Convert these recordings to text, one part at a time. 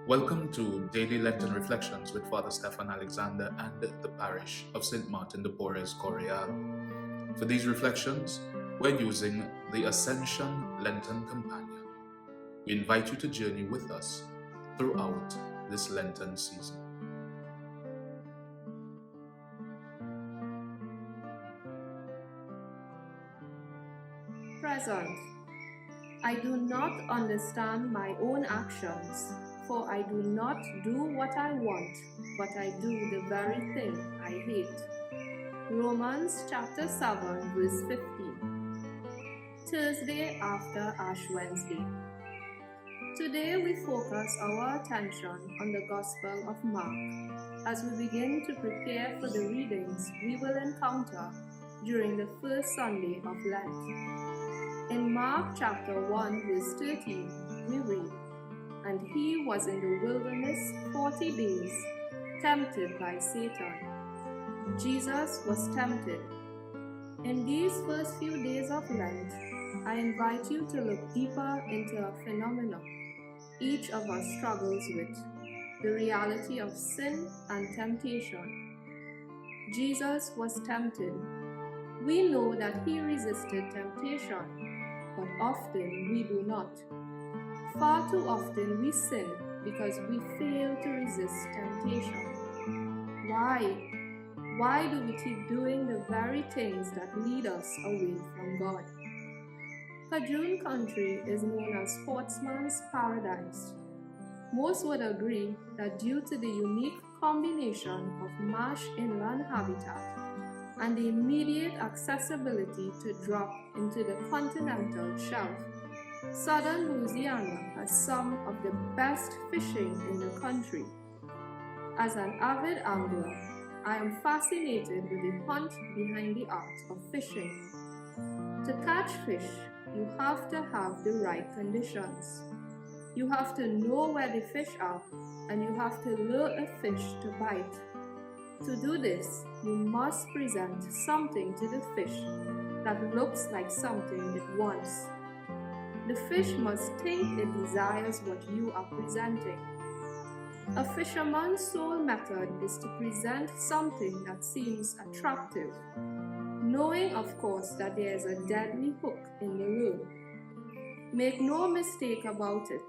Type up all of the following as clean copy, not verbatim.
Welcome to Daily Lenten Reflections with Father Stephan Alexander and the Parish of St. Martin de Porres, Coryal. For these reflections, we're using the Ascension Lenten Companion. We invite you to journey with us throughout this Lenten season. Present. I do not understand my own actions, for I do not do what I want, but I do the very thing I hate. Romans chapter 7 verse 15. Thursday after Ash Wednesday. Today we focus our attention on the Gospel of Mark as we begin to prepare for the readings we will encounter during the first Sunday of Lent. In Mark chapter 1 verse 13, we read, "And he was in the wilderness 40 days, tempted by Satan." Jesus was tempted. In these first few days of Lent, I invite you to look deeper into a phenomenon each of us struggles with, the reality of sin and temptation. Jesus was tempted. We know that he resisted temptation, but often we do not. Far too often we sin because we fail to resist temptation. Why? Why do we keep doing the very things that lead us away from God? Cajun country is known as sportsman's paradise. Most would agree that due to the unique combination of marsh inland habitat and the immediate accessibility to drop into the continental shelf, southern Louisiana has some of the best fishing in the country. As an avid angler, I am fascinated with the hunt behind the art of fishing. To catch fish, you have to have the right conditions. You have to know where the fish are, and you have to lure a fish to bite. To do this, you must present something to the fish that looks like something it wants. The fish must think it desires what you are presenting. A fisherman's sole method is to present something that seems attractive, knowing of course that there is a deadly hook in the lure. Make no mistake about it,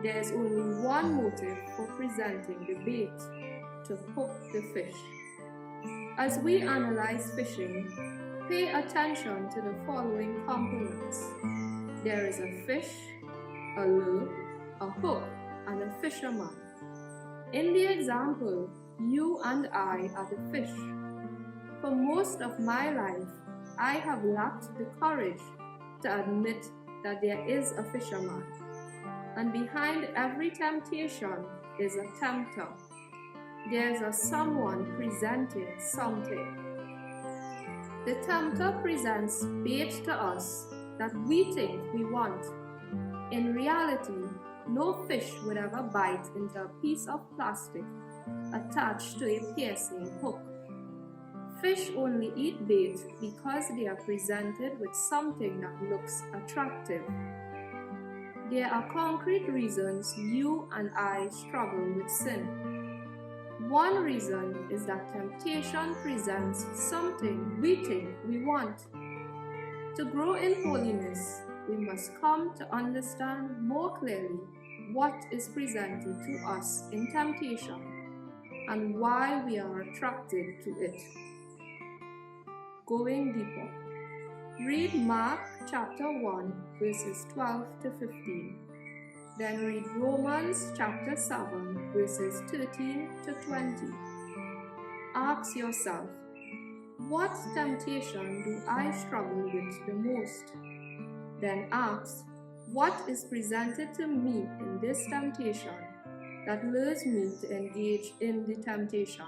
there is only one motive for presenting the bait: to hook the fish. As we analyze fishing, pay attention to the following components. There is a fish, a lure, a hook, and a fisherman. In the example, you and I are the fish. For most of my life, I have lacked the courage to admit that there is a fisherman. And behind every temptation is a tempter. There is a someone presenting something. The tempter presents bait to us that we think we want. In reality, no fish would ever bite into a piece of plastic attached to a piercing hook. Fish only eat bait because they are presented with something that looks attractive. There are concrete reasons you and I struggle with sin. One reason is that temptation presents something we think we want. To grow in holiness, we must come to understand more clearly what is presented to us in temptation and why we are attracted to it. Going deeper, read Mark chapter 1 verses 12 to 15. Then read Romans chapter 7 verses 13 to 20. Ask yourself, what temptation do I struggle with the most? Then ask, what is presented to me in this temptation that lures me to engage in the temptation?